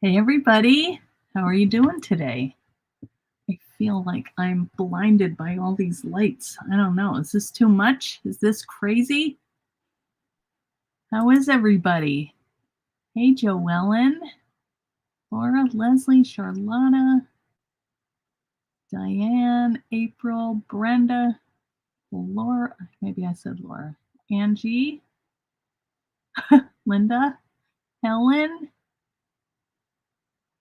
Hey everybody, how are you doing today? I feel like I'm blinded by all these lights. I don't know. Is this too much? Is this crazy? How is everybody? Hey Joellen, Laura, Leslie, Charlotta, Diane, April, Brenda, Laura, maybe I said Laura, Angie, Linda, Helen.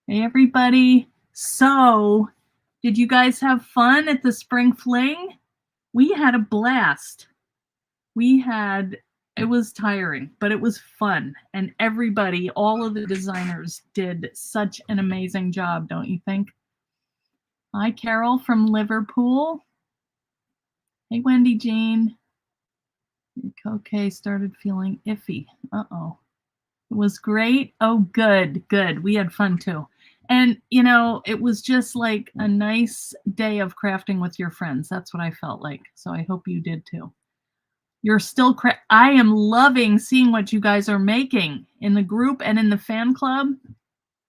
Hey everybody. So, did you guys have fun at the spring fling? We had a blast. It was tiring, but it was fun. And everybody, all of the designers did such an amazing job, don't you think? Hi, Carol from Liverpool. Hey, Wendy Jean. Okay, started feeling iffy. Uh-oh. It was great. Oh, good, good. We had fun too. And, it was just like a nice day of crafting with your friends. That's what I felt like. So I hope you did too. You're still I am loving seeing what you guys are making in the group and in the fan club.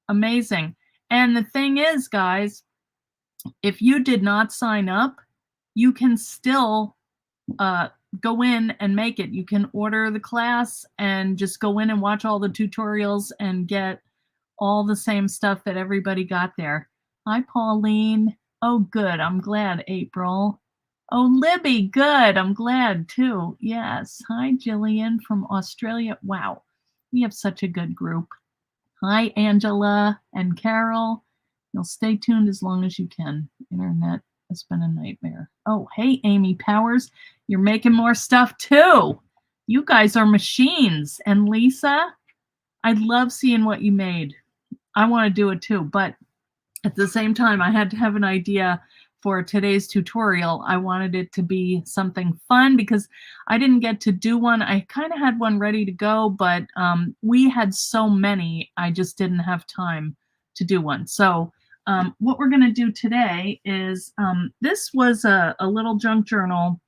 Amazing. And the thing is, guys, if you did not sign up, you can still go in and make it. You can order the class and just go in and watch all the tutorials and get all the same stuff that everybody got there. Hi, Pauline. Oh, good. I'm glad, April. Oh, Libby, good. I'm glad too. Yes. Hi, Jillian from Australia. Wow, we have such a good group. Hi, Angela and Carol. You'll stay tuned as long as you can. Internet has been a nightmare. Oh, hey, Amy Powers. You're making more stuff too. You guys are machines. And Lisa, I love seeing what you made. I want to do it too, but at the same time, I had to have an idea for today's tutorial. I wanted it to be something fun because I didn't get to do one. I kind of had one ready to go, but we had so many, I just didn't have time to do one. So what we're going to do today is, this was a little junk journal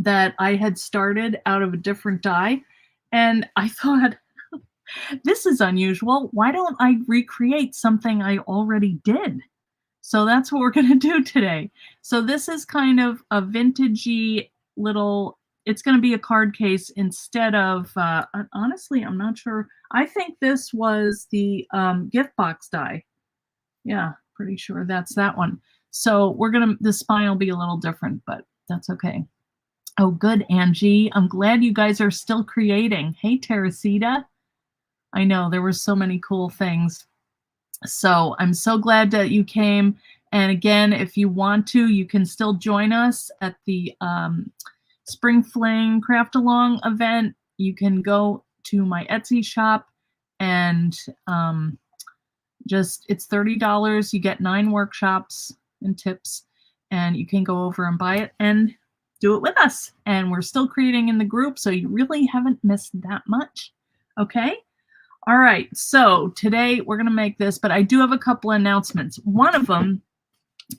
that I had started out of a different die. And I thought, this is unusual. Why don't I recreate something I already did? So that's what we're going to do today. So this is kind of a vintagey little, it's going to be a card case instead of, honestly, I'm not sure. I think this was the gift box die. Yeah, pretty sure that's that one. So the spine will be a little different, but that's okay. Oh, good, Angie. I'm glad you guys are still creating. Hey, Teresita. I know there were so many cool things. So I'm so glad that you came. And again, if you want to, you can still join us at the Spring Fling Craft Along event. You can go to my Etsy shop and it's $30. You get 9 workshops and tips, and you can go over and buy it and do it with us. And we're still creating in the group, so you really haven't missed that much. Okay? All right, so today we're going to make this, but I do have a couple announcements. One of them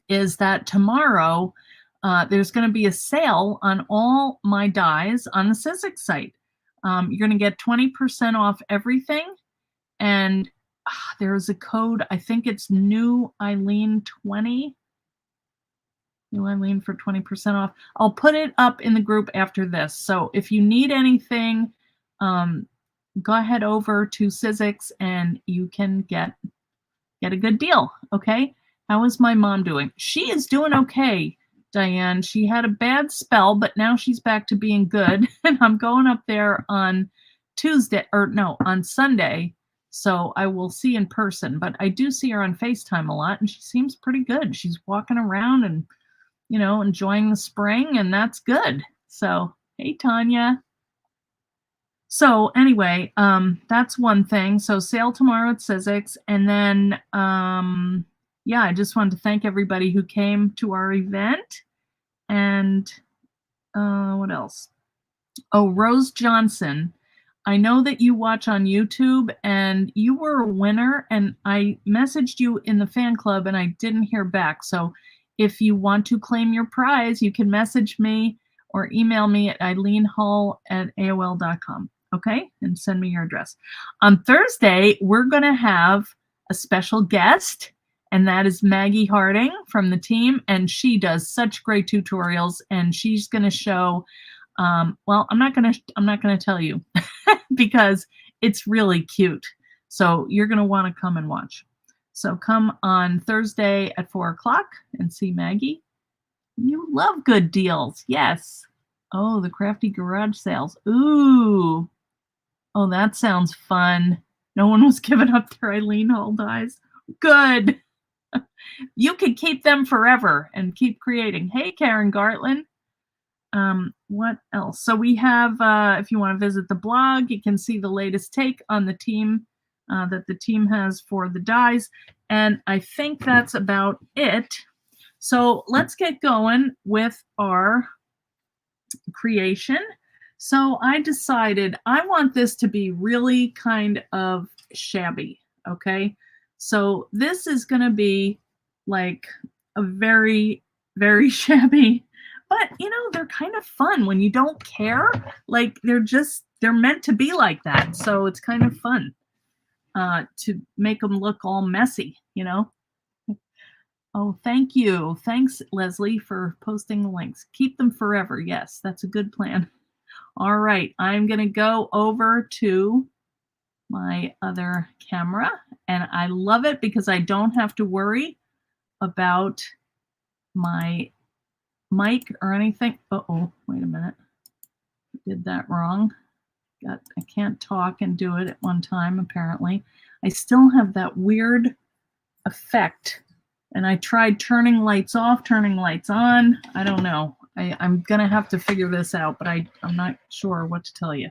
is that tomorrow there's going to be a sale on all my dies on the Sizzix site. You're going to get 20% off everything, and there's a code. I think it's New Eileen 20. New Eileen for 20% off. I'll put it up in the group after this. So if you need anything, go ahead over to Sizzix and you can get a good deal. Okay. How is my mom doing? She is doing okay, Diane. She had a bad spell, but now she's back to being good. And I'm going up there on on Sunday. So I will see in person, but I do see her on FaceTime a lot and she seems pretty good. She's walking around and, enjoying the spring, and that's good. So, hey, Tanya. So anyway, that's one thing. So sale tomorrow at Sizzix. And then, yeah, I just wanted to thank everybody who came to our event. And what else? Oh, Rose Johnson. I know that you watch on YouTube and you were a winner, and I messaged you in the fan club and I didn't hear back. So if you want to claim your prize, you can message me or email me at eileenhull@aol.com. Okay, and send me your address. On Thursday, we're going to have a special guest, and that is Maggie Harding from the team, and she does such great tutorials, and she's going to show, well, I'm not going to tell you because it's really cute. So you're going to want to come and watch. So come on Thursday at 4 o'clock and see Maggie. You love good deals. Yes. Oh, the crafty garage sales. Ooh. Oh, that sounds fun. No one was giving up their Eileen Hall dies. Good. You can keep them forever and keep creating. Hey, Karen Gartland. What else? So we have, if you want to visit the blog, you can see the latest take on the team that the team has for the dies. And I think that's about it. So let's get going with our creation. So I decided I want this to be really kind of shabby, okay? So this is going to be like a very, very shabby, but you know, they're kind of fun when you don't care. Like they're meant to be like that. So it's kind of fun to make them look all messy, you know? Oh, thank you. Thanks, Leslie, for posting the links. Keep them forever. Yes, that's a good plan. All right, I'm going to go over to my other camera, and I love it because I don't have to worry about my mic or anything. Uh-oh, wait a minute. I did that wrong. I can't talk and do it at one time, apparently. I still have that weird effect. And I tried turning lights off, turning lights on. I don't know. I'm going to have to figure this out, but I'm not sure what to tell you.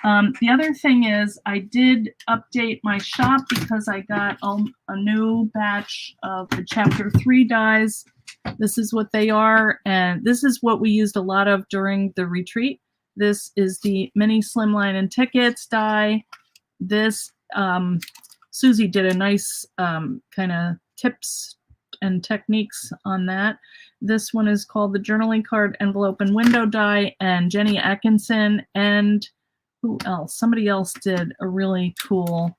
The other thing is I did update my shop because I got a new batch of the Chapter 3 dies. This is what they are, and this is what we used a lot of during the retreat. This is the Mini-Slimline and Tickets die. This, Susie did a nice kind of tips and techniques on that. This one is called the Journaling Card Envelope and Window Die, and Jenny Atkinson and who else? Somebody else did a really cool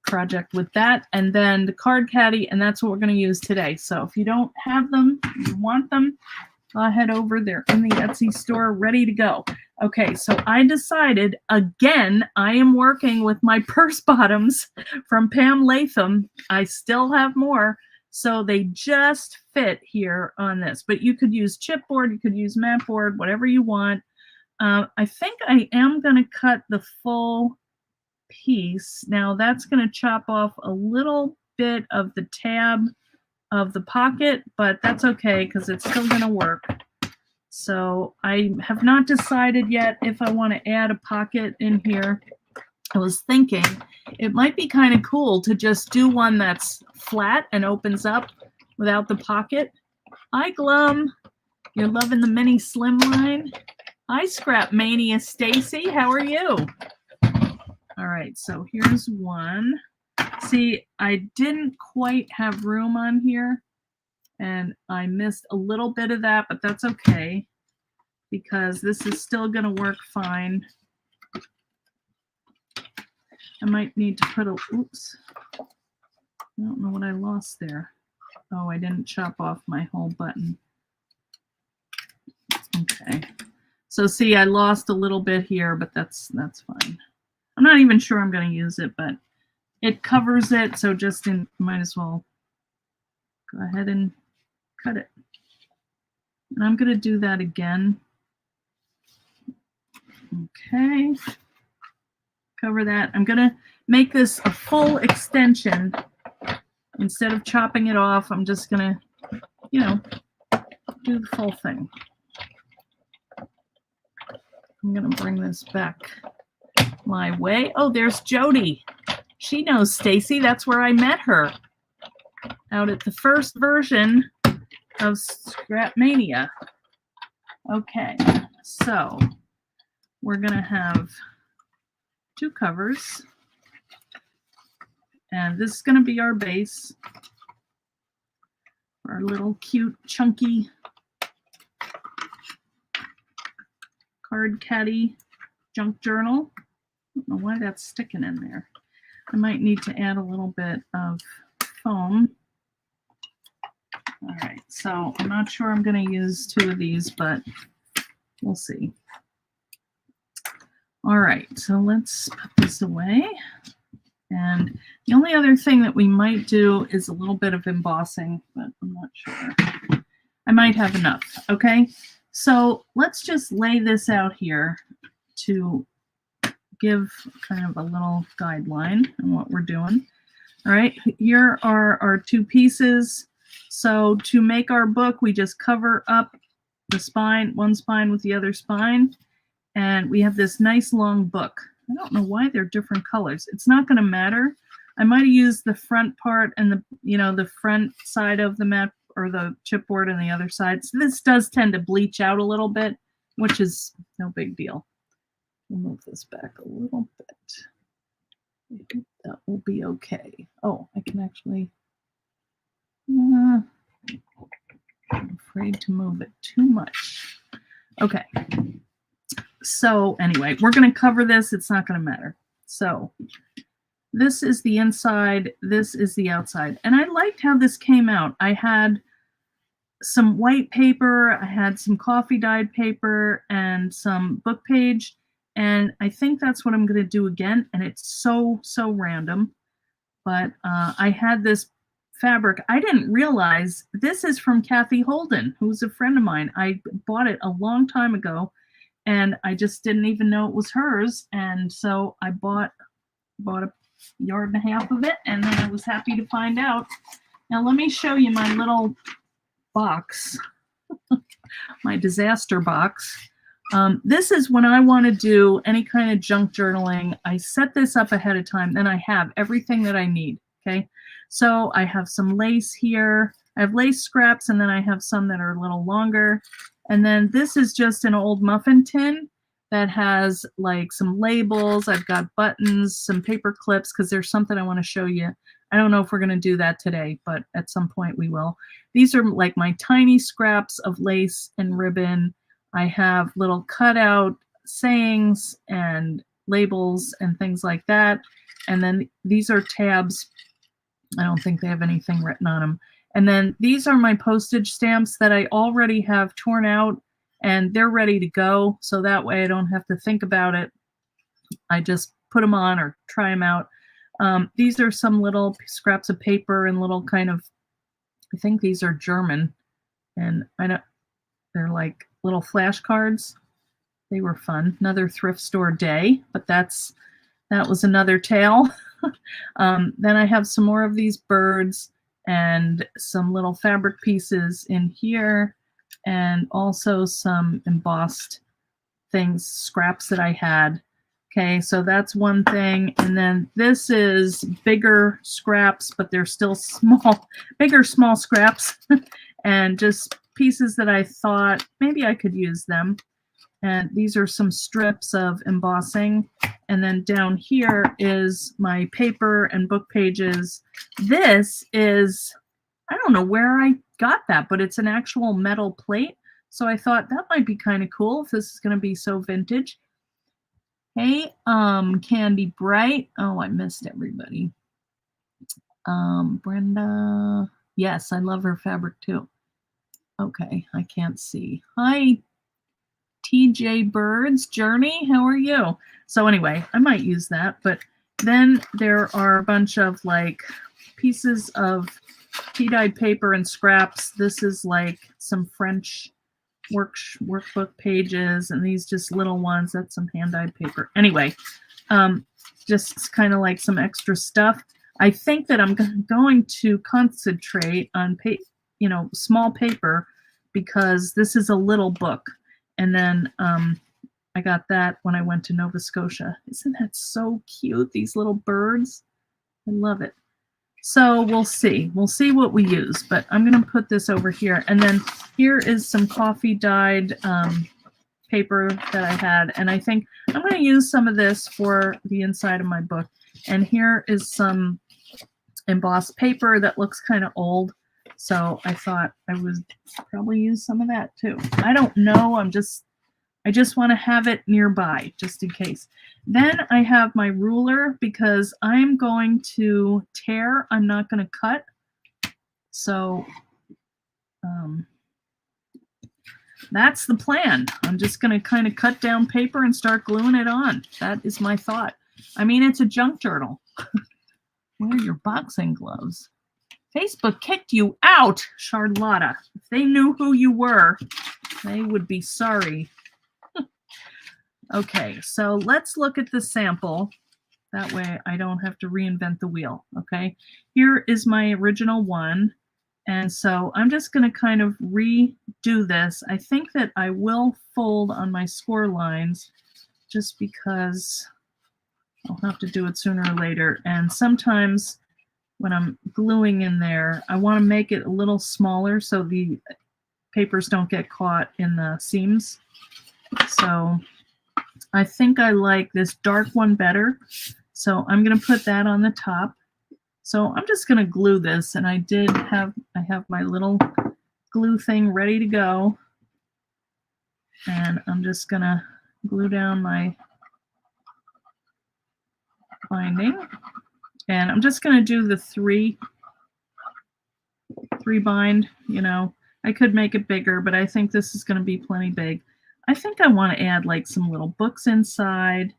project with that. And then the card caddy, and that's what we're going to use today. So if you don't have them, you want them, go ahead over there in the Etsy store, ready to go. Okay, so I decided, again, I am working with my purse bottoms from Pam Latham. I still have more, so they just fit here on this. But you could use chipboard, you could use mat board, whatever you want. I think I am going to cut the full piece. Now that's going to chop off a little bit of the tab of the pocket, but that's okay because it's still going to work. So I have not decided yet if I want to add a pocket in here. I was thinking it might be kind of cool to just do one that's flat and opens up without the pocket. Hi, Glum. You're loving the Mini-Slimline. Hi, Scrap Mania Stacy. How are you? All right, so here's one. See, I didn't quite have room on here, and I missed a little bit of that, but that's okay because this is still going to work fine. I might need to put a, oops, I don't know what I lost there. Oh, I didn't chop off my whole button. Okay. So see, I lost a little bit here, but that's fine. I'm not even sure I'm going to use it, but it covers it, so just might as well go ahead and cut it. And I'm going to do that again. Okay. Cover that. I'm going to make this a full extension. Instead of chopping it off, I'm just going to, you know, do the full thing. I'm going to bring this back my way. Oh, there's Jody. She knows Stacy. That's where I met her. Out at the first version of Scrap Mania. Okay, so we're going to have two covers. And this is going to be our base. Our little cute, chunky card caddy junk journal. I don't know why that's sticking in there. I might need to add a little bit of foam. All right, so I'm not sure I'm going to use 2 of these, but we'll see. All right, so let's put this away. And the only other thing that we might do is a little bit of embossing, but I'm not sure. I might have enough, okay? So let's just lay this out here to give kind of a little guideline on what we're doing. All right, here are our 2 pieces. So to make our book, we just cover up the spine, one spine with the other spine, and we have this nice long book. I don't know why they're different colors. It's not going to matter. I might have used the front part and the front side of the map or the chipboard and the other side. So this does tend to bleach out a little bit, which is no big deal. We'll move this back a little bit. I think that will be okay. Oh, I can actually, I'm afraid to move it too much. Okay. So anyway, we're going to cover this. It's not going to matter. So this is the inside. This is the outside. And I liked how this came out. I had some white paper. I had some coffee dyed paper and some book page. And I think that's what I'm going to do again. And it's so random. But I had this fabric. I didn't realize this is from Kathy Holden, who's a friend of mine. I bought it a long time ago. And I just didn't even know it was hers. And so I bought a yard and a half of it. And then I was happy to find out. Now let me show you my little box, my disaster box. This is when I want to do any kind of junk journaling. I set this up ahead of time. Then I have everything that I need. Okay. So I have some lace here. I have lace scraps, and then I have some that are a little longer. And then this is just an old muffin tin that has like some labels. I've got buttons, some paper clips, because there's something I want to show you. I don't know if we're going to do that today, but at some point we will. These are like my tiny scraps of lace and ribbon. I have little cutout sayings and labels and things like that. And then these are tabs. I don't think they have anything written on them. And then these are my postage stamps that I already have torn out, and they're ready to go. So that way I don't have to think about it. I just put them on or try them out. These are some little scraps of paper and little kind of, I think these are German. And they're like little flashcards. They were fun. Another thrift store day, but that was another tale. Then I have some more of these birds and some little fabric pieces in here, and also some embossed things, scraps that I had. Okay, so that's one thing. And then this is bigger scraps, but they're still small, small scraps, and just pieces that I thought maybe I could use them. And these are some strips of embossing. And then down here is my paper and book pages. This is, I don't know where I got that, but it's an actual metal plate. So I thought that might be kind of cool if this is going to be so vintage. Hey, Candy Bright. Oh, I missed everybody. Brenda. Yes, I love her fabric too. Okay, I can't see. Hi, TJ Birds. Journey, how are you? So anyway, I might use that. But then there are a bunch of like pieces of tea-dyed paper and scraps. This is like some French workbook pages, and these just little ones. That's some hand-dyed paper. Anyway, just kind of like some extra stuff. I think that I'm going to concentrate on small paper, because this is a little book. And then I got that when I went to Nova Scotia. Isn't that so cute? These little birds. I love it. So we'll see. We'll see what we use. But I'm going to put this over here. And then here is some coffee dyed paper that I had. And I think I'm going to use some of this for the inside of my book. And here is some embossed paper that looks kind of old. So I thought I would probably use some of that too. I don't know. I'm just I just want to have it nearby just in case. Then I have my ruler because I'm going to tear. I'm not going to cut. So that's the plan. I'm just going to kind of cut down paper and start gluing it on. That is my thought. I mean, it's a junk journal. Wear your boxing gloves. Facebook kicked you out, Charlotta. If they knew who you were, they would be sorry. Okay, so let's look at the sample. That way I don't have to reinvent the wheel, okay? Here is my original one. And so I'm just going to kind of redo this. I think that I will fold on my score lines just because I'll have to do it sooner or later. And sometimes when I'm gluing in there, I want to make it a little smaller so the papers don't get caught in the seams. So I think I like this dark one better. So I'm going to put that on the top. So I'm just going to glue this, and I have my little glue thing ready to go. And I'm just going to glue down my binding. And I'm just going to do the three bind, you know. I could make it bigger, but I think this is going to be plenty big. I think I want to add like some little books inside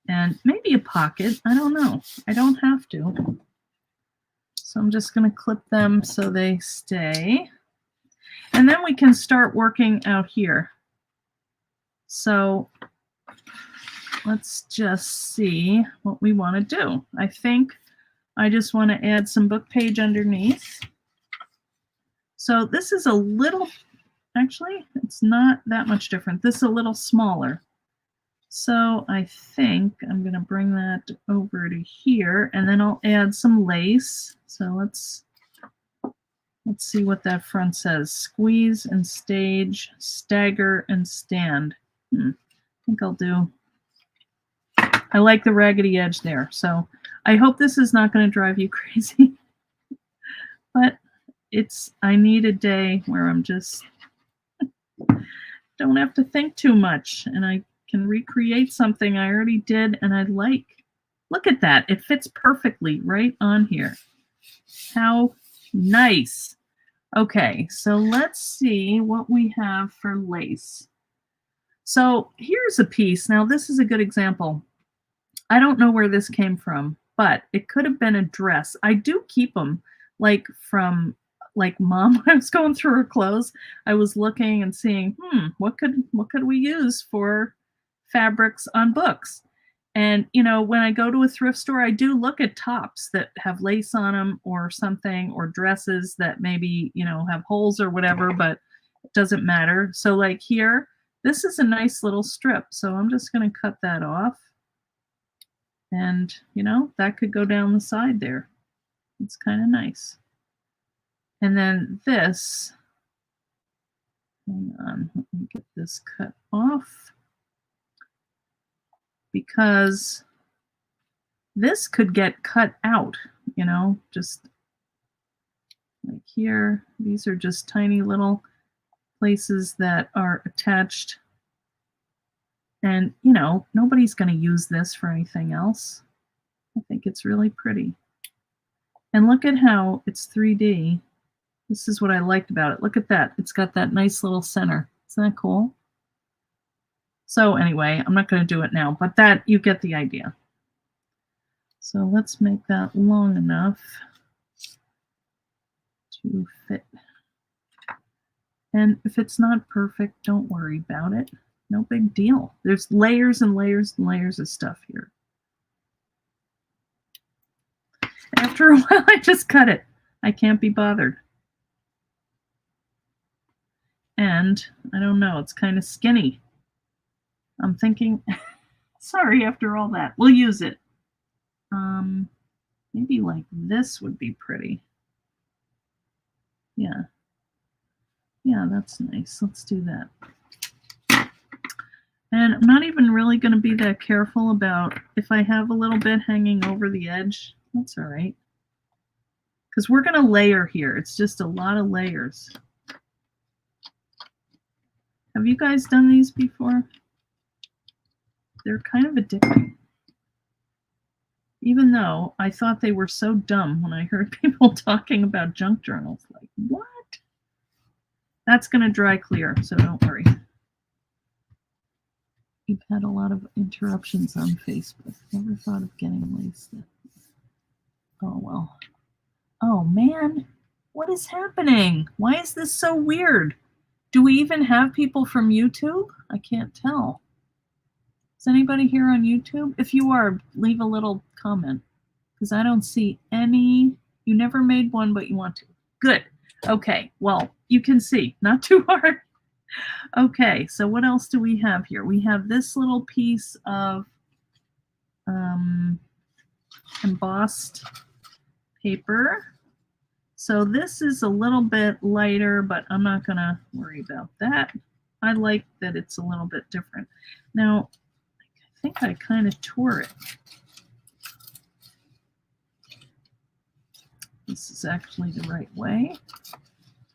and maybe a pocket. I don't know. I don't have to. So I'm just going to clip them so they stay. And then we can start working out here. So let's just see what we want to do. I think I just want to add some book page underneath. So this is a little, actually, it's not that much different. This is a little smaller. So I think I'm going to bring that over to here, and then I'll add some lace. So let's see what that front says. Squeeze and stage, stagger and stand. I think I'll do. I like the raggedy edge there. So I hope this is not going to drive you crazy. But I need a day where I'm just don't have to think too much, and I can recreate something I already did and I like. Look at that. It fits perfectly right on here. How nice. Okay, so let's see what we have for lace. So here's a piece. Now this is a good example. I don't know where this came from, but it could have been a dress. I do keep them like from Mom. When I was going through her clothes, I was looking and seeing, what could we use for fabrics on books? And, you know, when I go to a thrift store, I do look at tops that have lace on them or something, or dresses that maybe, you know, have holes or whatever, but it doesn't matter. So like here, this is a nice little strip. So I'm just going to cut that off. And, you know, that could go down the side there. It's kind of nice. And then this, hang on, let me get this cut off, because this could get cut out, you know, just like here. These are just tiny little places that are attached. And, you know, nobody's going to use this for anything else. I think it's really pretty. And look at how it's 3D. This is what I liked about it. Look at that. It's got that nice little center. Isn't that cool? So anyway, I'm not going to do it now, but that, you get the idea. So let's make that long enough to fit. And if it's not perfect, don't worry about it. No big deal. There's layers and layers and layers of stuff here. After a while, I just cut it. I can't be bothered. And I don't know, it's kind of skinny. I'm thinking, sorry, after all that, we'll use it. Maybe like this would be pretty. Yeah. Yeah, that's nice. Let's do that. And I'm not even really going to be that careful about if I have a little bit hanging over the edge. That's all right. Because we're going to layer here. It's just a lot of layers. Have you guys done these before? They're kind of addicting. Even though I thought they were so dumb when I heard people talking about junk journals. Like, what? That's going to dry clear, so don't worry. We've had a lot of interruptions on Facebook. Never thought of getting laced. Oh, well. Oh, man. What is happening? Why is this so weird? Do we even have people from YouTube? I can't tell. Is anybody here on YouTube? If you are, leave a little comment, because I don't see any. You never made one, but you want to. Good. Okay. Well, you can see. Not too hard. Okay. So what else do we have here? We have this little piece of embossed paper. So this is a little bit lighter, but I'm not going to worry about that. I like that it's a little bit different. Now, I think I kind of tore it. This is actually the right way.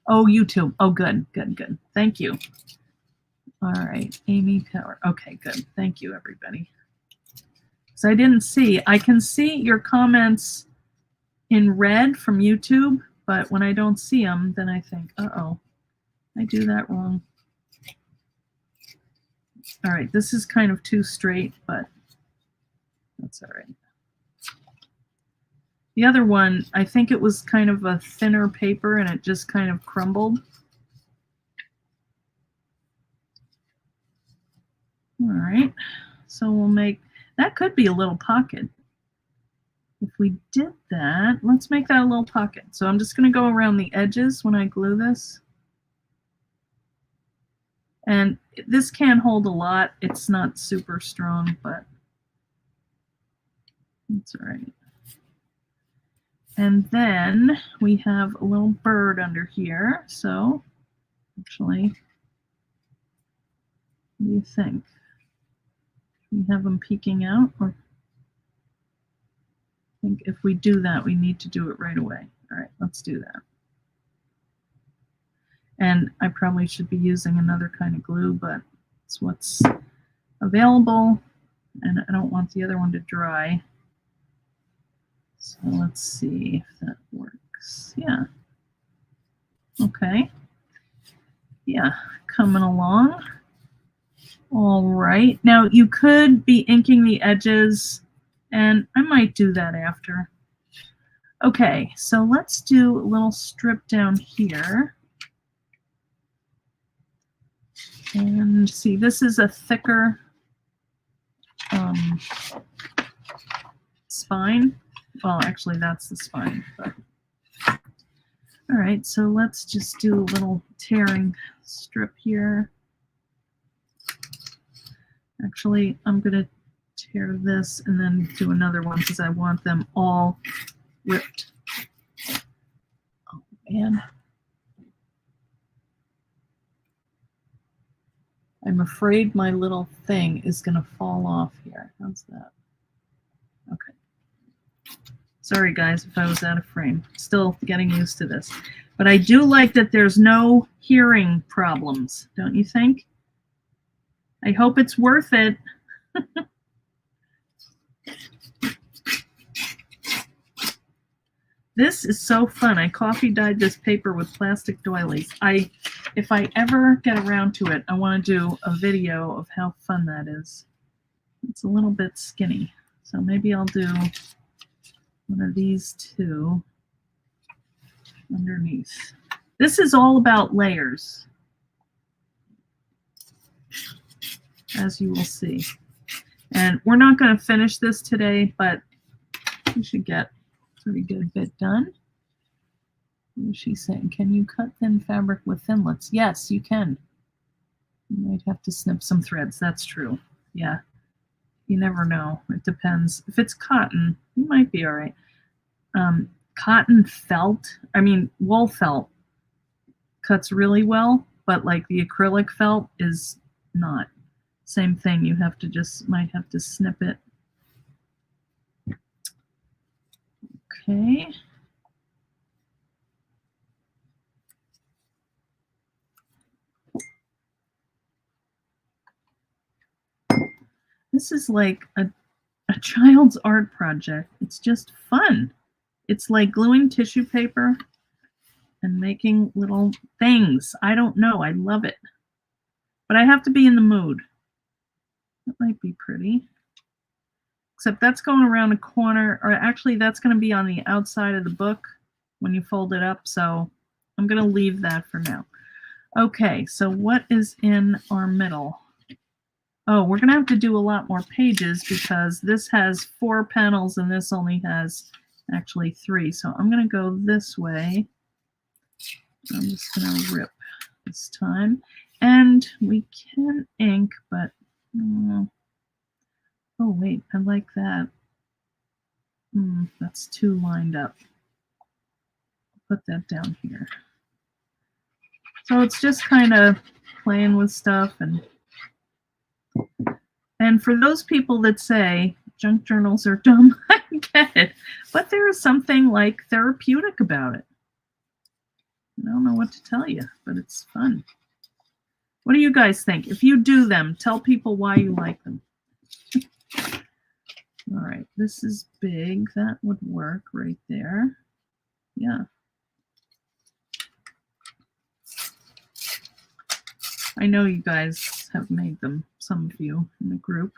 Oh, YouTube. Oh, good, good, good. Thank you. All right, Amy Power. Okay, good. Thank you, everybody. So I didn't see. I can see your comments in red from YouTube, but when I don't see them, then I think, uh-oh, I do that wrong. All right, this is kind of too straight, but that's all right. The other one, I think it was kind of a thinner paper and it just kind of crumbled. All right, so we'll make, that could be a little pocket. If we did that, let's make that a little pocket. So I'm just going to go around the edges when I glue this. And this can hold a lot. It's not super strong, but it's all right. And then we have a little bird under here. So actually, what do you think? We have them peeking out, or I think if we do that, we need to do it right away. All right, let's do that. And I probably should be using another kind of glue, but it's what's available, and I don't want the other one to dry. So let's see if that works. Yeah. Okay. Yeah, coming along. All right. Now you could be inking the edges, and I might do that after. Okay, so let's do a little strip down here. And see, this is a thicker spine. Well, actually, that's the spine. But. All right, so let's just do a little tearing strip here. Actually, I'm going to tear this and then do another one because I want them all ripped. Oh, man. I'm afraid my little thing is going to fall off here. How's that? Okay. Sorry, guys, if I was out of frame. Still getting used to this. But I do like that there's no hearing problems, don't you think? I hope it's worth it. This is so fun. I coffee dyed this paper with plastic doilies. If I ever get around to it, I want to do a video of how fun that is. It's a little bit skinny, so maybe I'll do one of these two underneath. This is all about layers, as you will see. And we're not going to finish this today, but we should get a pretty good bit done. What is she saying? Can you cut thin fabric with thinlets? Yes, you can. You might have to snip some threads. That's true. Yeah. You never know. It depends. If it's cotton, you might be all right. Cotton felt, I mean, wool felt cuts really well, but like the acrylic felt is not. Same thing. You have to might have to snip it. Okay. This is like a child's art project. It's just fun. It's like gluing tissue paper and making little things. I don't know. I love it. But I have to be in the mood. That might be pretty. Except that's going around a corner, or actually that's going to be on the outside of the book when you fold it up. So I'm going to leave that for now. Okay, so what is in our middle? Oh, we're going to have to do a lot more pages because this has 4 panels and this only has actually 3. So I'm going to go this way. I'm just going to rip this time. And we can ink, but oh wait, I like that. That's too lined up. Put that down here. So it's just kind of playing with stuff, and for those people that say junk journals are dumb, I get it. But there is something like therapeutic about it. I don't know what to tell you, but it's fun. What do you guys think? If you do them, tell people why you like them. All right, this is big. That would work right there. Yeah. I know you guys have made them, some of you in the group.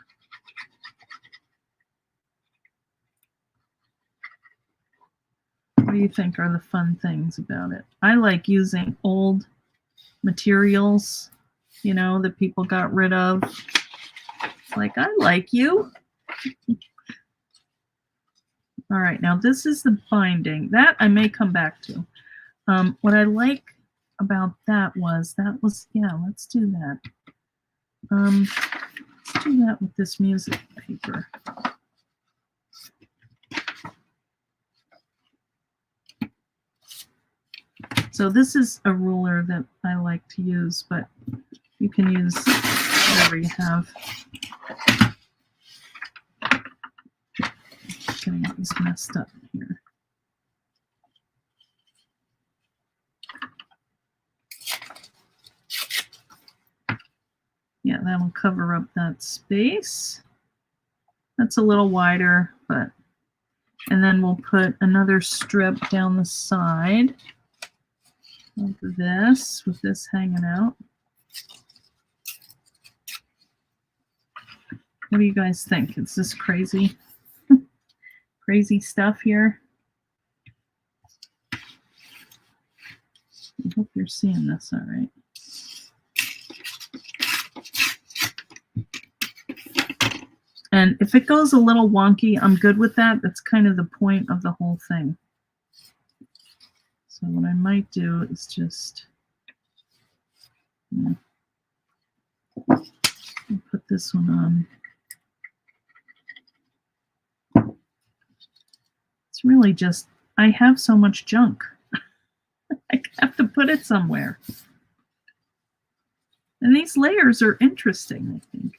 What do you think are the fun things about it? I like using old materials, you know, that people got rid of. Like, I like you. All right, now this is the binding. That I may come back to. What I like about that was, yeah, let's do that. Let's do that with this music paper. So this is a ruler that I like to use, but you can use whatever you have. Getting this messed up here. Yeah, that'll cover up that space. That's a little wider, but, and then we'll put another strip down the side of this, with this hanging out. What do you guys think? Is this crazy? Crazy stuff here? I hope you're seeing this all right. And if it goes a little wonky, I'm good with that. That's kind of the point of the whole thing. So what I might do is just put this one on. It's really just, I have so much junk. I have to put it somewhere. And these layers are interesting, I think.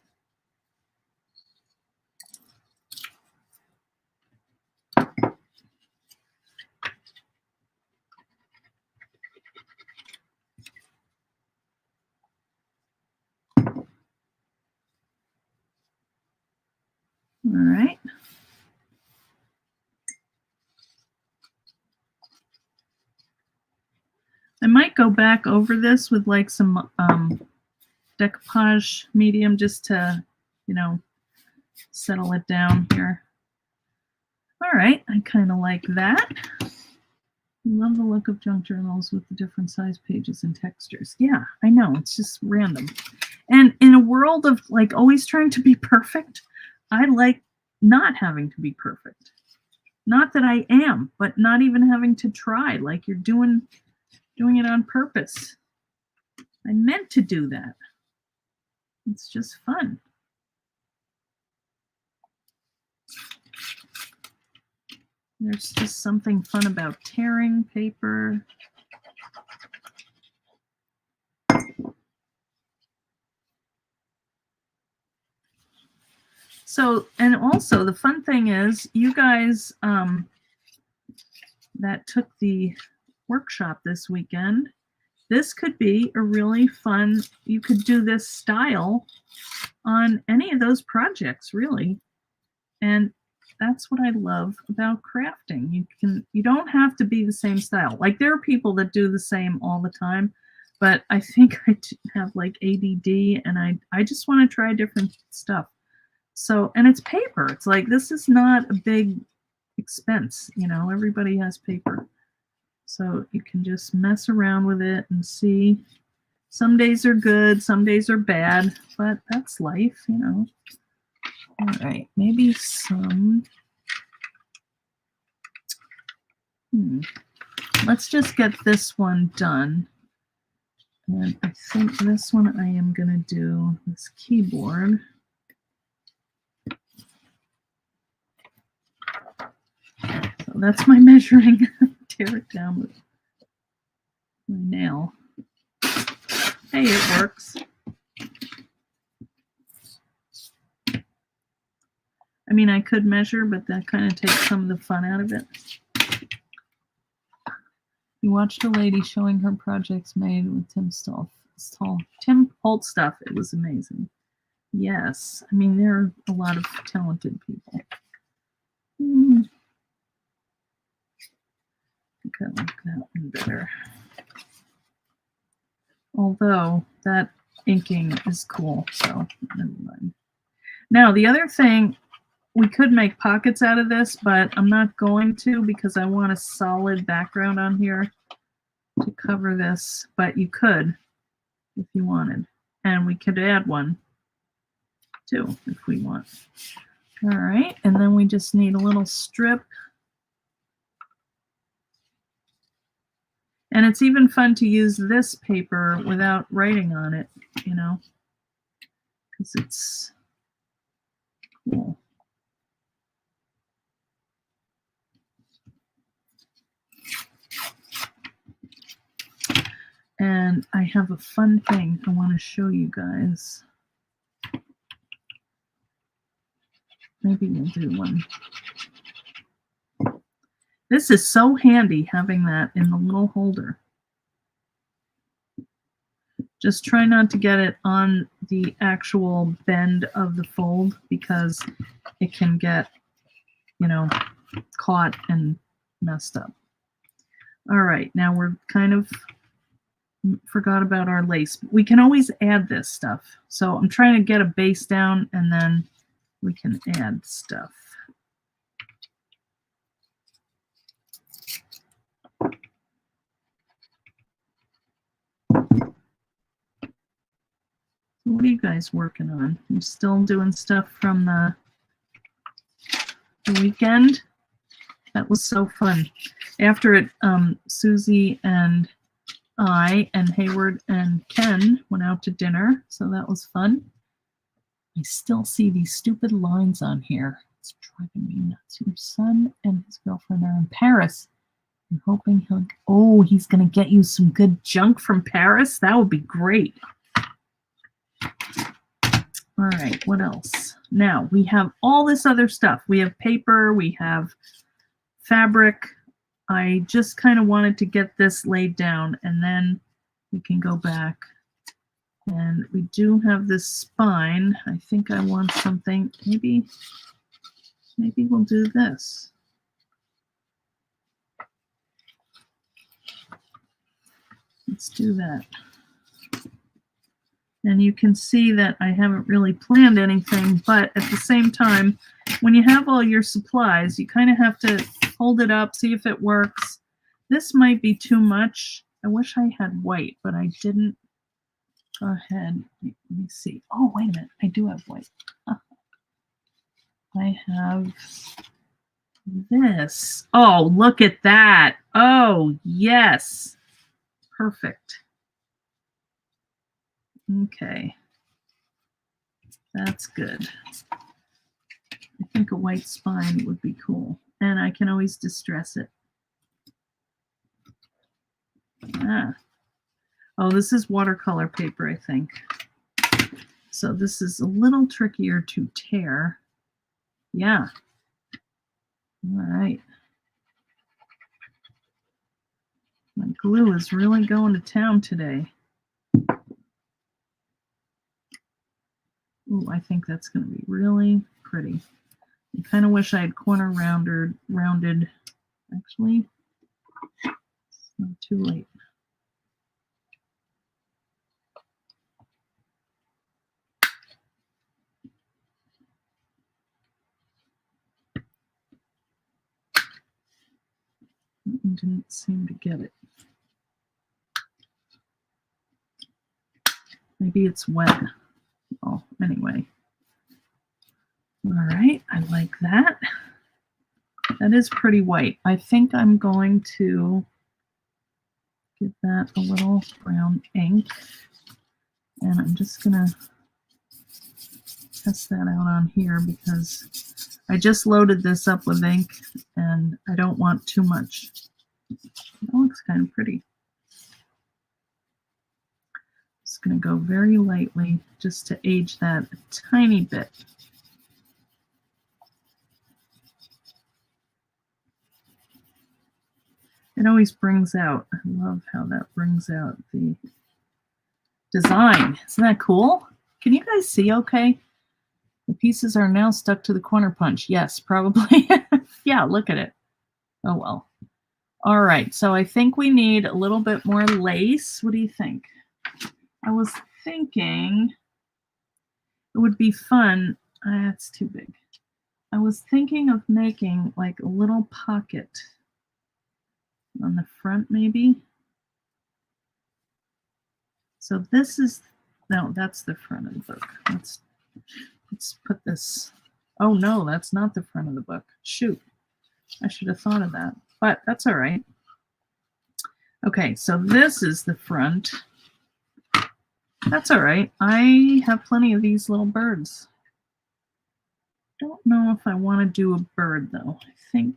All right. I might go back over this with like some decoupage medium just to, you know, settle it down here. All right, I kind of like that. I love the look of junk journals with the different size pages and textures. Yeah, I know, it's just random. And in a world of like always trying to be perfect, I like not having to be perfect. Not that I am, but not even having to try, like you're doing it on purpose. I meant to do that. It's just fun. There's just something fun about tearing paper. So, and also the fun thing is, you guys that took the workshop this weekend, this could be a really fun, you could do this style on any of those projects, really. And that's what I love about crafting. You don't have to be the same style. Like, there are people that do the same all the time, but I think I have like ADD, and I just want to try different stuff. So, and it's paper. It's like, this is not a big expense, you know, everybody has paper. So you can just mess around with it and see. Some days are good, some days are bad, but that's life, you know. All right, maybe some. Let's just get this one done. And I think this one I am going to do this keyboard. So that's my measuring. Tear it down with my nail. Hey, it works. I mean, I could measure, but that kind of takes some of the fun out of it. You watched a lady showing her projects made with Tim Holt stuff. It was amazing. Yes, I mean, there are a lot of talented people. I think I like that one better. Although that inking is cool, so never mind. Now, the other thing, we could make pockets out of this, but I'm not going to because I want a solid background on here to cover this, but you could if you wanted. And we could add one too if we want. All right, and then we just need a little strip. And it's even fun to use this paper without writing on it, you know, because it's cool. And I have a fun thing I want to show you guys. Maybe we'll do one. This is so handy having that in the little holder. Just try not to get it on the actual bend of the fold because it can get, you know, caught and messed up. All right, now we're kind of forgot about our lace. We can always add this stuff. So I'm trying to get a base down and then we can add stuff. What are you guys working on? You still doing stuff from the weekend? That was so fun. After it, Susie and I and Hayward and Ken went out to dinner, so that was fun. I still see these stupid lines on here. It's driving me nuts. Your son and his girlfriend are in Paris. I'm hoping he's going to get you some good junk from Paris. That would be great. All right, what else? Now, we have all this other stuff. We have paper, we have fabric. I just kind of wanted to get this laid down, and then we can go back. And we do have this spine. I think I want something. Maybe we'll do this. Let's do that. And you can see that I haven't really planned anything, but at the same time, when you have all your supplies, you kind of have to hold it up, see if it works. This might be too much. I wish I had white, but I didn't. Go ahead. Let me see. Oh, wait a minute. I do have white. I have this. Oh, look at that. Oh, yes. Perfect. Okay. That's good. I think a white spine would be cool. And I can always distress it. Oh, this is watercolor paper, I think. So this is a little trickier to tear. Yeah. All right. My glue is really going to town today. Ooh, I think that's going to be really pretty. I kind of wish I had corner rounded. Actually, it's not too late. Didn't seem to get it. Maybe it's wet. Oh, anyway. All right, I like that. That is pretty white. I think I'm going to give that a little brown ink. And I'm just going to test that out on here because I just loaded this up with ink and I don't want too much. That looks kind of pretty. Just going to go very lightly just to age that a tiny bit. It always brings out, I love how that brings out the design. Isn't that cool? Can you guys see okay? The pieces are now stuck to the corner punch. Yes, probably. Yeah, look at it. Oh, well. All right, so I think we need a little bit more lace. What do you think? I was thinking it would be fun. That's too big. I was thinking of making like a little pocket on the front, maybe. So this is, no, that's the front of the book. Let's put this. Oh no, that's not the front of the book. Shoot, I should have thought of that, but that's all right. Okay, so this is the front. That's all right. I have plenty of these little birds. Don't know if I want to do a bird though. I think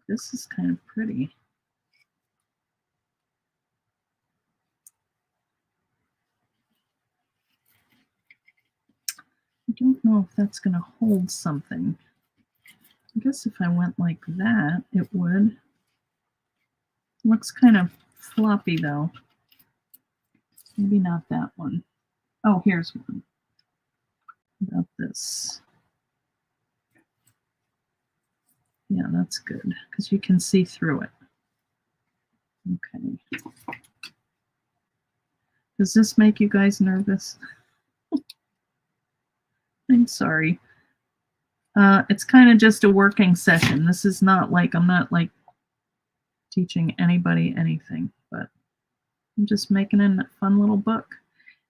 this is kind of pretty. I don't know if that's going to hold something. I guess if I went like that, it would. Looks kind of floppy though. Maybe not that one. Oh, here's one. About this. Yeah, that's good because you can see through it. Okay. Does this make you guys nervous? I'm sorry. It's kind of just a working session. This is not like, I'm not like teaching anybody anything, but I'm just making a fun little book.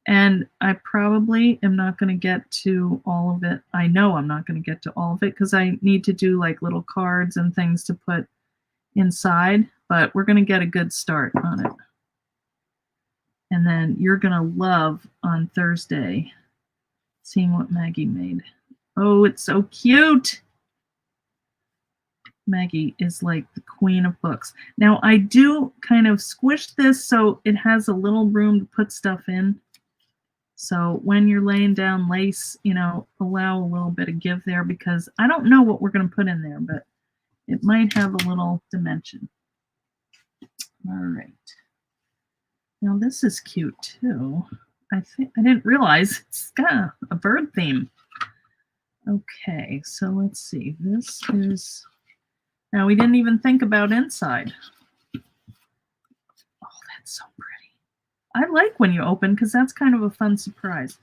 And I probably am not going to get to all of it. I know I'm not going to get to all of it because I need to do like little cards and things to put inside, but we're going to get a good start on it. And then you're going to love on Thursday seeing what Maggie made. Oh, it's so cute. Maggie is like the queen of books. Now I do kind of squish this so it has a little room to put stuff in. So when you're laying down lace, you know, allow a little bit of give there because I don't know what we're going to put in there, but it might have a little dimension. All right. Now this is cute too. I didn't realize it's got a bird theme. Okay, so let's see. This is, now we didn't even think about inside. Oh, that's so pretty. I like when you open because that's kind of a fun surprise.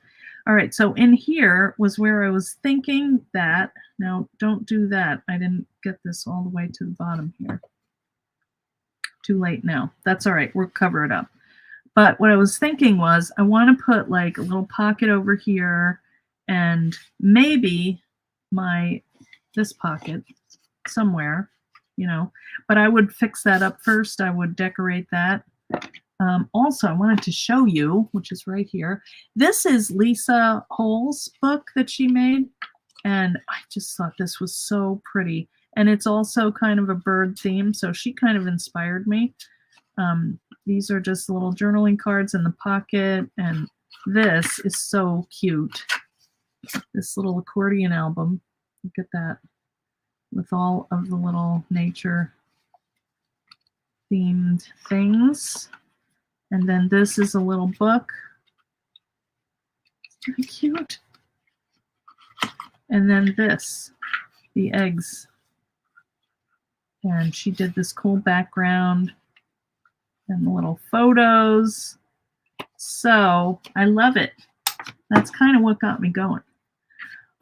All right, so in here was where I was thinking that, now don't do that. I didn't get this all the way to the bottom here. Too late now. That's all right, we'll cover it up. But what I was thinking was I want to put like a little pocket over here and maybe this pocket somewhere, you know, but I would fix that up first. I would decorate that. Also, I wanted to show you, which is right here. This is Lisa Hole's book that she made, and I just thought this was so pretty. And it's also kind of a bird theme, so she kind of inspired me. These are just little journaling cards in the pocket, and this is so cute. This little accordion album. Look at that, with all of the little nature themed things. And then this is a little book. It's very cute. And then this, the eggs. And she did this cool background and the little photos. So I love it. That's kind of what got me going.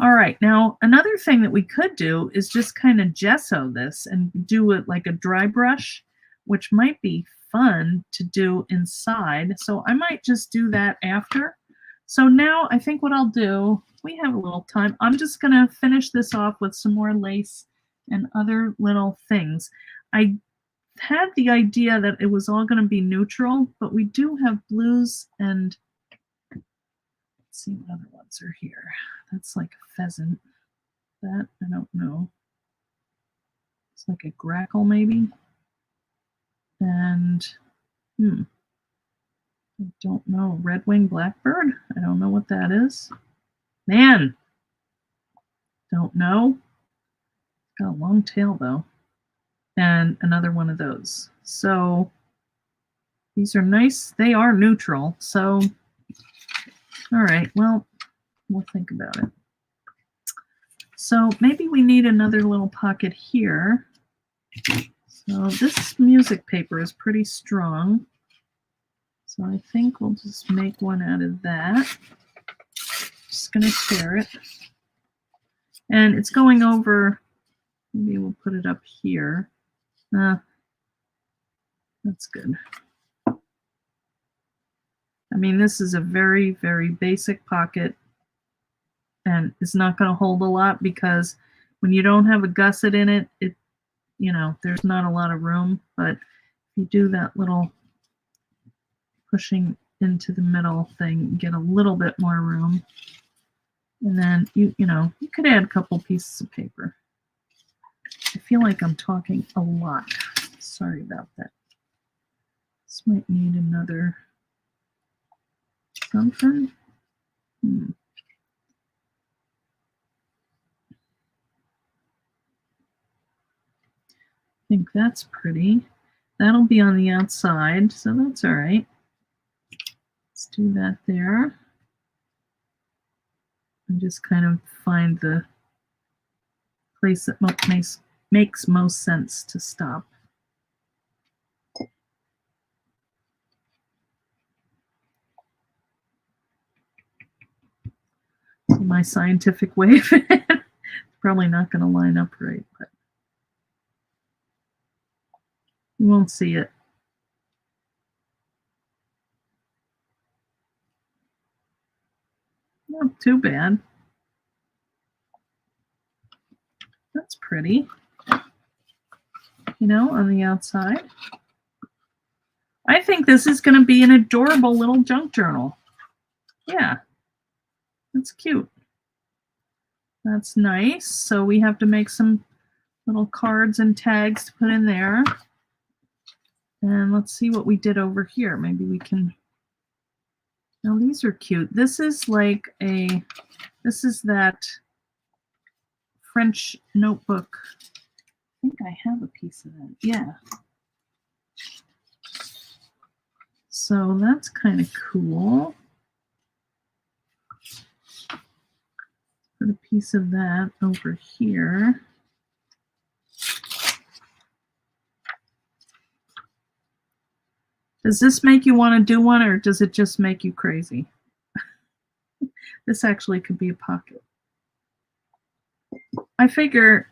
All right, now another thing that we could do is just kind of gesso this and do it like a dry brush, which might be fun to do inside. So I might just do that after. So now I think what I'll do, we have a little time. I'm just going to finish this off with some more lace and other little things. I had the idea that it was all going to be neutral, but we do have blues and let's see what other ones are here. That's like a pheasant. That, I don't know. It's like a grackle maybe. And, I don't know. Red-winged blackbird? I don't know what that is. Man, don't know. Got a long tail though. And another one of those. So these are nice. They are neutral. So, all right, well, we'll think about it. So maybe we need another little pocket here. So this music paper is pretty strong. So I think we'll just make one out of that. Just going to tear it. And it's going over, maybe we'll put it up here. That's good. I mean, this is a very, very basic pocket. And it's not going to hold a lot because when you don't have a gusset in it, you know, there's not a lot of room. But if you do that little pushing into the middle thing, you get a little bit more room. And then you know, you could add a couple pieces of paper. I feel like I'm talking a lot. Sorry about that. This might need another something. I think that's pretty. That'll be on the outside, so that's all right. Let's do that there. And just kind of find the place that makes most sense to stop. So my scientific way of it, probably not going to line up right, but you won't see it. Not too bad. That's pretty. You know, on the outside. I think this is going to be an adorable little junk journal. Yeah, that's cute. That's nice. So we have to make some little cards and tags to put in there. And let's see what we did over here. Maybe we can. Now these are cute. This is like this is that French notebook. I think I have a piece of that. Yeah. So that's kind of cool. Put a piece of that over here. Does this make you want to do one, or does it just make you crazy? This actually could be a pocket. I figure,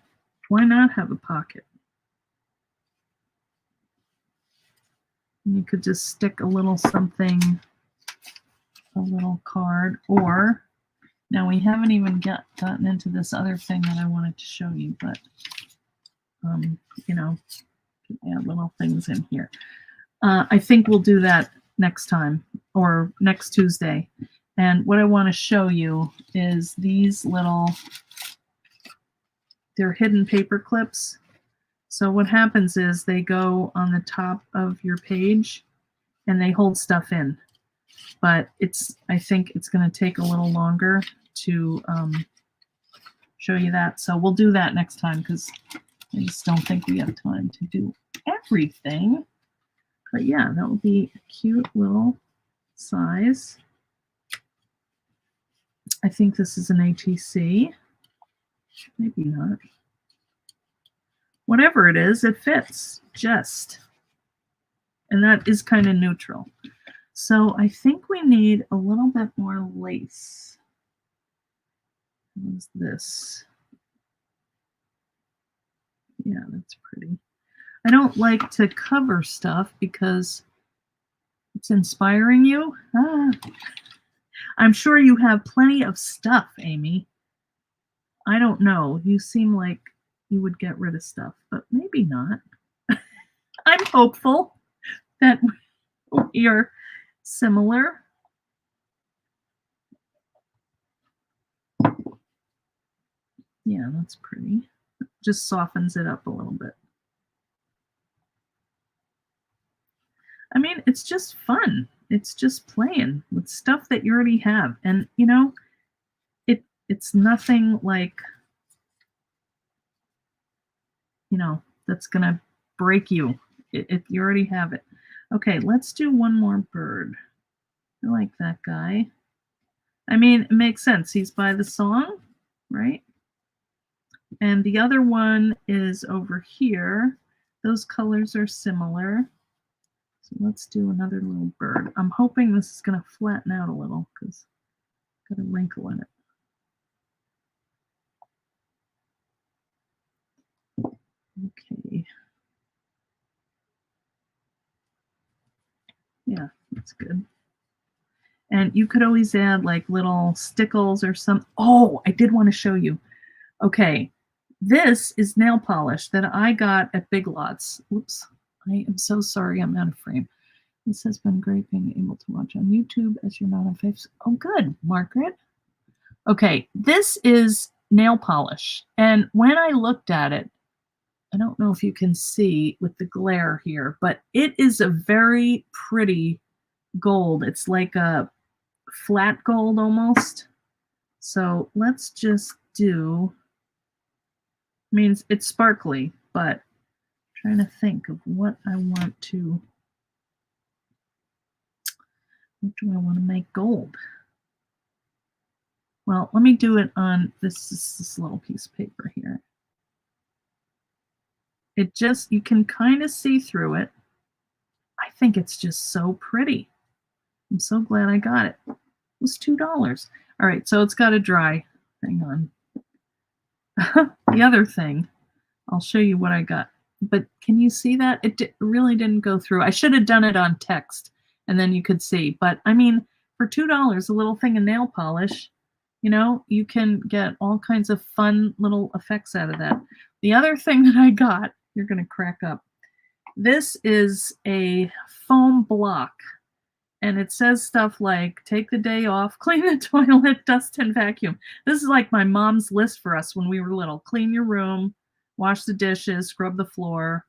why not have a pocket? You could just stick a little something, a little card, or now we haven't even gotten into this other thing that I wanted to show you, but you know, add little things in here. I think we'll do that next time or next Tuesday. And what I want to show you is these little, they're hidden paper clips. So what happens is they go on the top of your page and they hold stuff in. But I think it's going to take a little longer to show you that. So we'll do that next time because I just don't think we have time to do everything. But yeah, that would be a cute little size. I think this is an ATC. Maybe not. Whatever it is, it fits just. And that is kind of neutral. So I think we need a little bit more lace. What's this? Yeah, that's pretty. I don't like to cover stuff because it's inspiring you. I'm sure you have plenty of stuff, Amy. I don't know. You seem like you would get rid of stuff, but maybe not. I'm hopeful that you're similar. Yeah, that's pretty. Just softens it up a little bit. I mean, it's just fun. It's just playing with stuff that you already have. And, you know, it's nothing like, you know, that's going to break you if you already have it. Okay, let's do one more bird. I like that guy. I mean, it makes sense. He's by the song, right? And the other one is over here. Those colors are similar. So let's do another little bird. I'm hoping this is going to flatten out a little because it's got a wrinkle in it. Okay. Yeah, that's good. And you could always add like little stickles or some. Oh, I did want to show you. Okay, this is nail polish that I got at Big Lots. Oops, I am so sorry I'm out of frame. This has been great being able to watch on YouTube as you're not on Facebook. Oh, good, Margaret. Okay, this is nail polish. And when I looked at it, I don't know if you can see with the glare here, but it is a very pretty gold. It's like a flat gold almost. So let's just do, I mean, it's sparkly, but I'm trying to think of what I want to, what do I want to make gold? Well, let me do it on this little piece of paper here. It just, you can kind of see through it. I think it's just so pretty. I'm so glad I got it. It was $2. All right, so it's got to dry. Hang on. The other thing, I'll show you what I got. But can you see that? It really didn't go through. I should have done it on text, and then you could see. But, I mean, for $2, a little thing of nail polish, you know, you can get all kinds of fun little effects out of that. The other thing that I got, you're going to crack up. This is a foam block. And it says stuff like, take the day off, clean the toilet, dust and vacuum. This is like my mom's list for us when we were little. Clean your room, wash the dishes, scrub the floor.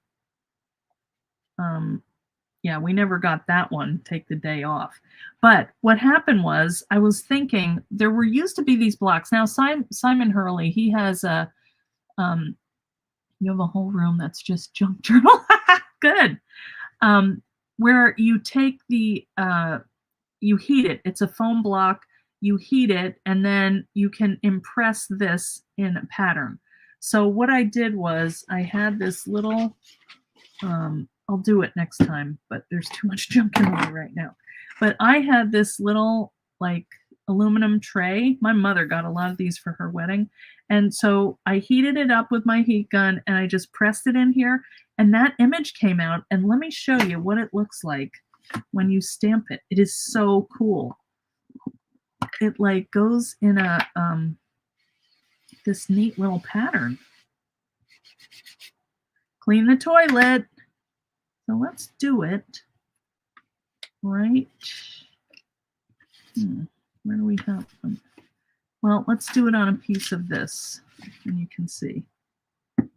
Yeah, we never got that one, take the day off. But what happened was, I was thinking, there were used to be these blocks. Now, Simon Hurley, he has a, you have a whole room that's just junk journal. Good. Where you take the, you heat it. It's a foam block. You heat it, and then you can impress this in a pattern. So what I did was I had this little, I'll do it next time, but there's too much junk in there right now. But I had this little like aluminum tray. My mother got a lot of these for her wedding. And so I heated it up with my heat gun and I just pressed it in here, and that image came out. And let me show you what it looks like when you stamp it. It is so cool. It like goes in a this neat little pattern. Clean the toilet. So let's do it right. Where do we have them? Well, let's do it on a piece of this, and you can see. Look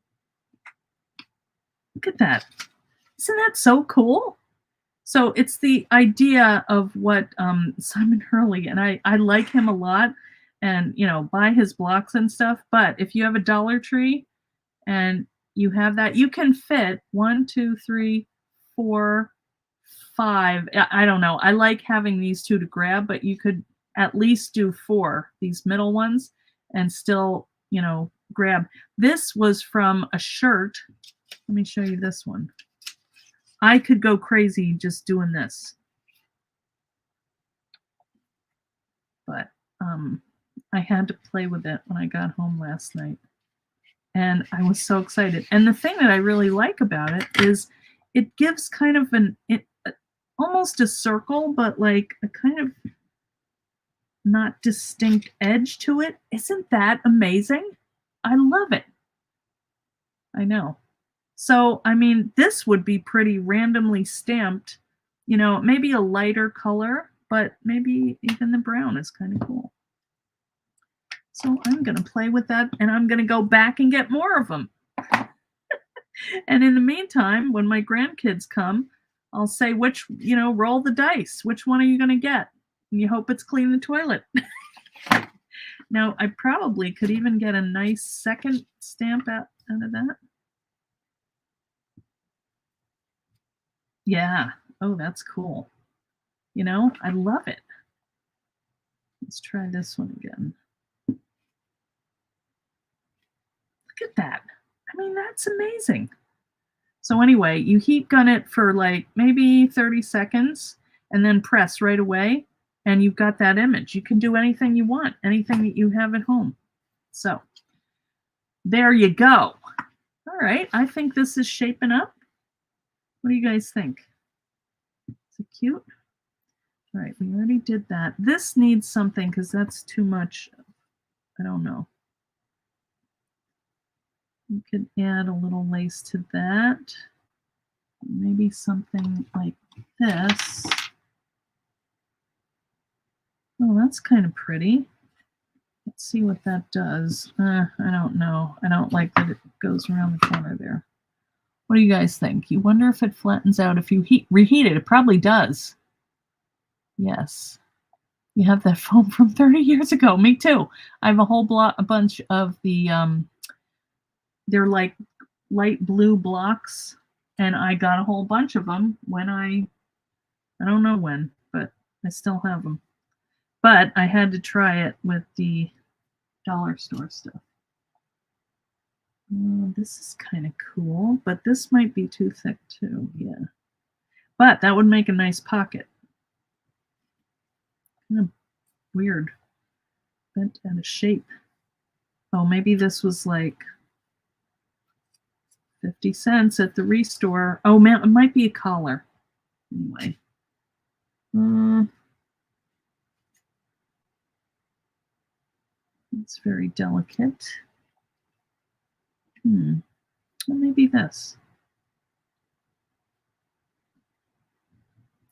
at that. Isn't that so cool? So it's the idea of what Simon Hurley, and I like him a lot, and, you know, buy his blocks and stuff. But if you have a Dollar Tree and you have that, you can fit 1, 2, 3, 4, 5. I don't know. I like having these 2 to grab, but you could at least do 4, these middle ones, and still, you know, grab. This was from a shirt. Let me show you this one. I could go crazy just doing this. But I had to play with it when I got home last night. And I was so excited. And the thing that I really like about it is it gives kind of almost a circle, but like a kind of not distinct edge to it. Isn't that amazing? I love it. I know. So, I mean, this would be pretty randomly stamped, you know, maybe a lighter color, but maybe even the brown is kind of cool. So I'm going to play with that, and I'm going to go back and get more of them. And in the meantime, when my grandkids come, I'll say, which, you know, roll the dice. Which one are you going to get? And you hope it's clean the toilet. Now, I probably could even get a nice second stamp out of that. Yeah. Oh, that's cool. You know, I love it. Let's try this one again. Look at that. I mean, that's amazing. So anyway, you heat gun it for like maybe 30 seconds and then press right away, and you've got that image. You can do anything you want, anything that you have at home. So there you go. All right, I think this is shaping up. What do you guys think? Is it cute? All right, we already did that. This needs something because that's too much. I don't know. You could add a little lace to that. Maybe something like this. Oh, that's kind of pretty. Let's see what that does. I don't know. I don't like that it goes around the corner there. What do you guys think? You wonder if it flattens out if you reheat it. It probably does. Yes. You have that foam from 30 years ago. Me too. I have a bunch of the, they're like light blue blocks, and I got a whole bunch of them when I don't know when, but I still have them. But I had to try it with the dollar store stuff. This is kind of cool, but this might be too thick too. Yeah. But that would make a nice pocket. Kind of weird. Bent out of shape. Oh, maybe this was like 50 cents at the restore. Oh, man, it might be a collar. Anyway. It's very delicate. Well, maybe this.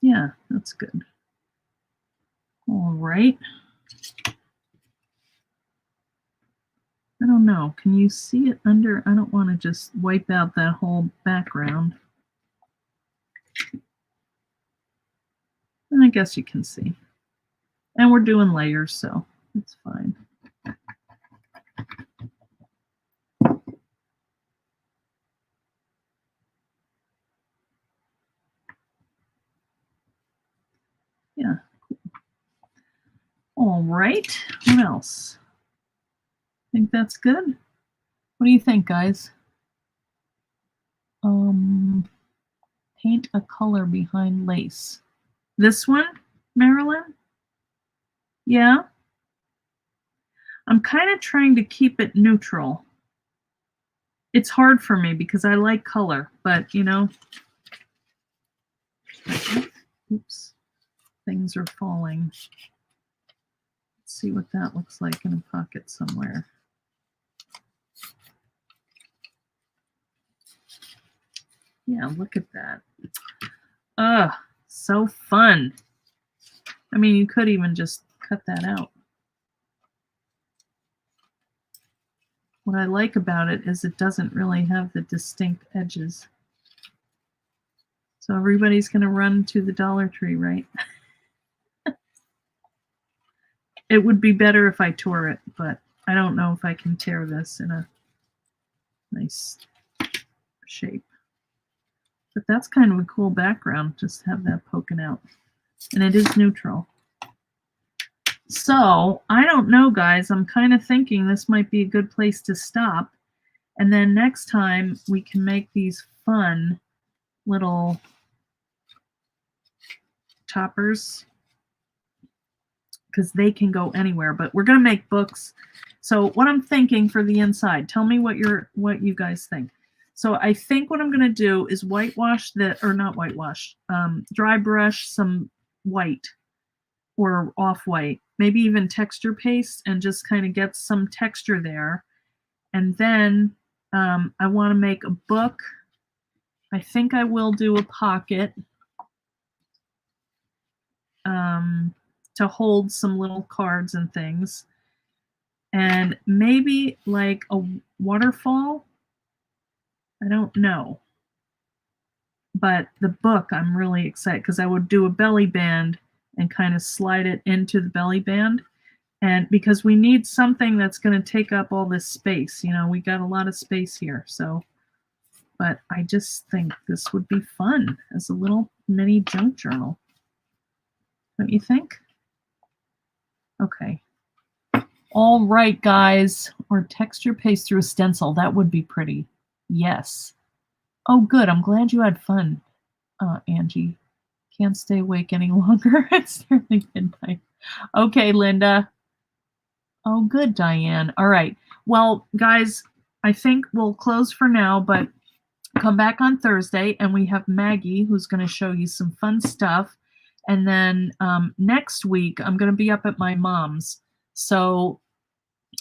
Yeah, that's good. All right. I don't know. Can you see it under? I don't want to just wipe out that whole background. And I guess you can see. And we're doing layers, so it's fine. Yeah. All right. What else? Think that's good? What do you think, guys? Paint a color behind lace. This one, Marilyn? Yeah. I'm kind of trying to keep it neutral. It's hard for me because I like color, but you know, oops, things are falling. Let's see what that looks like in a pocket somewhere. Yeah, look at that. So fun. I mean, you could even just cut that out. What I like about it is it doesn't really have the distinct edges. So everybody's going to run to the Dollar Tree, right? It would be better if I tore it, but I don't know if I can tear this in a nice shape. But that's kind of a cool background, just to have that poking out. And it is neutral. So, I don't know, guys. I'm kind of thinking this might be a good place to stop. And then next time we can make these fun little toppers, because they can go anywhere. But we're going to make books. So what I'm thinking for the inside, tell me what you guys think. So I think what I'm going to do is whitewash dry brush some white or off-white, maybe even texture paste, and just kind of get some texture there. And then I want to make a book. I think I will do a pocket to hold some little cards and things. And maybe like a waterfall. I don't know. But the book, I'm really excited because I would do a belly band and kind of slide it into the belly band. And because we need something that's going to take up all this space. You know, we got a lot of space here. So, but I just think this would be fun as a little mini junk journal. Don't you think? Okay. All right, guys. Or texture paste through a stencil. That would be pretty. Yes. Oh, good. I'm glad you had fun, Angie. Can't stay awake any longer. It's nearly midnight. Okay, Linda. Oh, good, Diane. All right. Well, guys, I think we'll close for now, but come back on Thursday, and we have Maggie, who's going to show you some fun stuff. And then next week, I'm going to be up at my mom's. So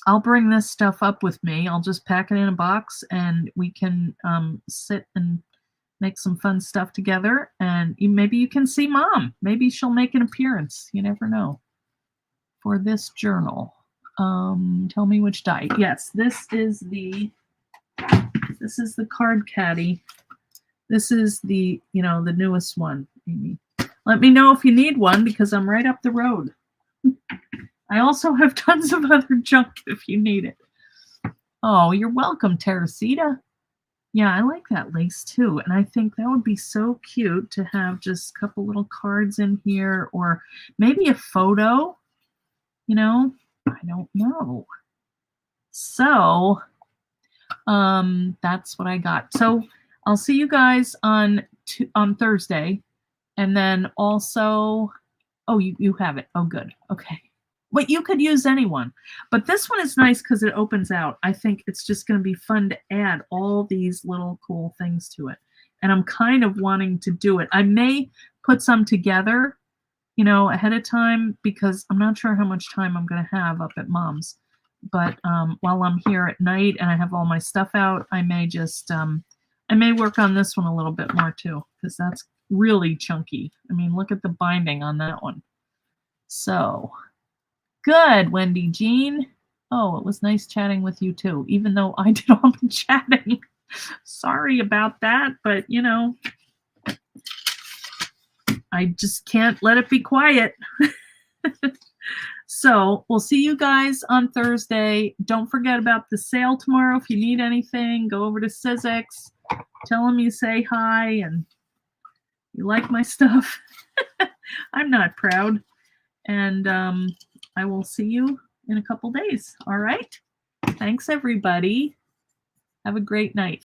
I'll bring this stuff up with me. I'll just pack it in a box, and we can sit and make some fun stuff together. And maybe you can see Mom. Maybe she'll make an appearance. You never know. For this journal, tell me which die. Yes, this is the Card Caddy. This is the the newest one. Amy, let me know if you need one because I'm right up the road. I also have tons of other junk if you need it. Oh, you're welcome, Teresita. Yeah, I like that lace too. And I think that would be so cute to have just a couple little cards in here, or maybe a photo. I don't know. So that's what I got. So I'll see you guys on Thursday. And then also, oh, you have it. Oh, good. Okay. But you could use anyone. But this one is nice because it opens out. I think it's just going to be fun to add all these little cool things to it. And I'm kind of wanting to do it. I may put some together, ahead of time, because I'm not sure how much time I'm going to have up at Mom's. But while I'm here at night and I have all my stuff out, I may just, I may work on this one a little bit more too, because that's really chunky. I mean, look at the binding on that one. So good, Wendy Jean. Oh, it was nice chatting with you too, even though I did all the chatting. Sorry about that, but I just can't let it be quiet. So we'll see you guys on Thursday. Don't forget about the sale tomorrow. If you need anything, go over to Sizzix. Tell them you say hi and you like my stuff. I'm not proud. And I will see you in a couple days. All right. Thanks, everybody. Have a great night.